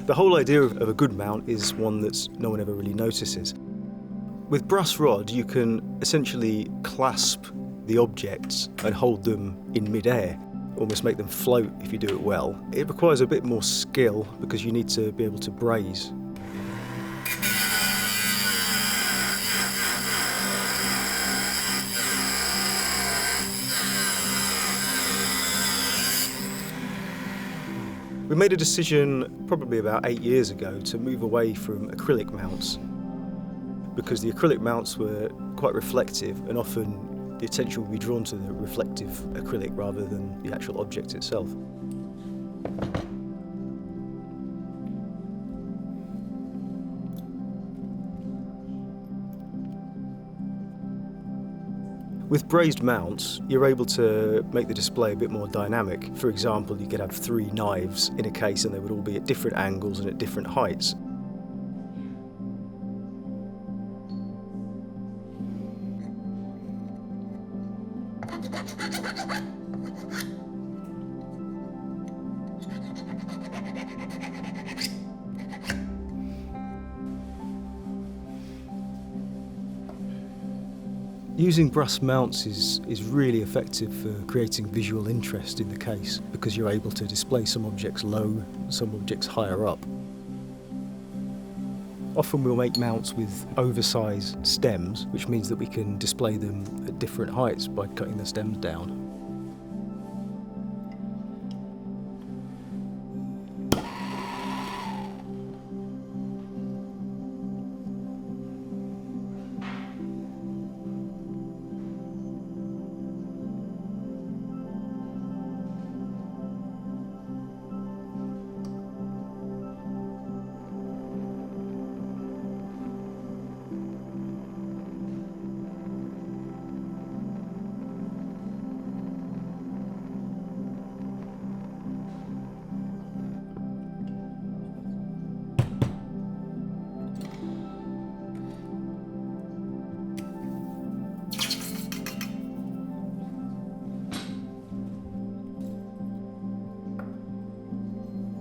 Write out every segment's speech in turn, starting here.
The whole idea of a good mount is one that no one ever really notices. With brass rod, you can essentially clasp the objects and hold them in mid-air, almost make them float if you do it well. It requires a bit more skill because you need to be able to braze. We made a decision probably about 8 years ago to move away from acrylic mounts because the acrylic mounts were quite reflective and often the attention would be drawn to the reflective acrylic rather than the actual object itself. With brazed mounts, you're able to make the display a bit more dynamic. For example, you could have 3 knives in a case and they would all be at different angles and at different heights. Using brass mounts is really effective for creating visual interest in the case because you're able to display some objects low, some objects higher up. Often we'll make mounts with oversized stems, which means that we can display them at different heights by cutting the stems down.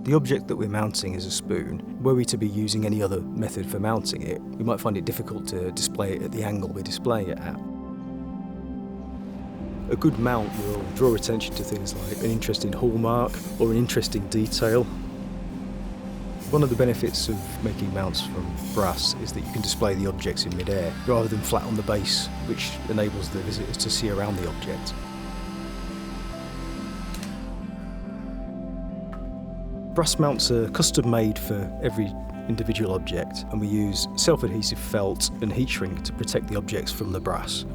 The object that we're mounting is a spoon. Were we to be using any other method for mounting it, we might find it difficult to display it at the angle we're displaying it at. A good mount will draw attention to things like an interesting hallmark or an interesting detail. One of the benefits of making mounts from brass is that you can display the objects in mid-air rather than flat on the base, which enables the visitors to see around the object. Brass mounts are custom made for every individual object, and we use self-adhesive felt and heat shrink to protect the objects from the brass.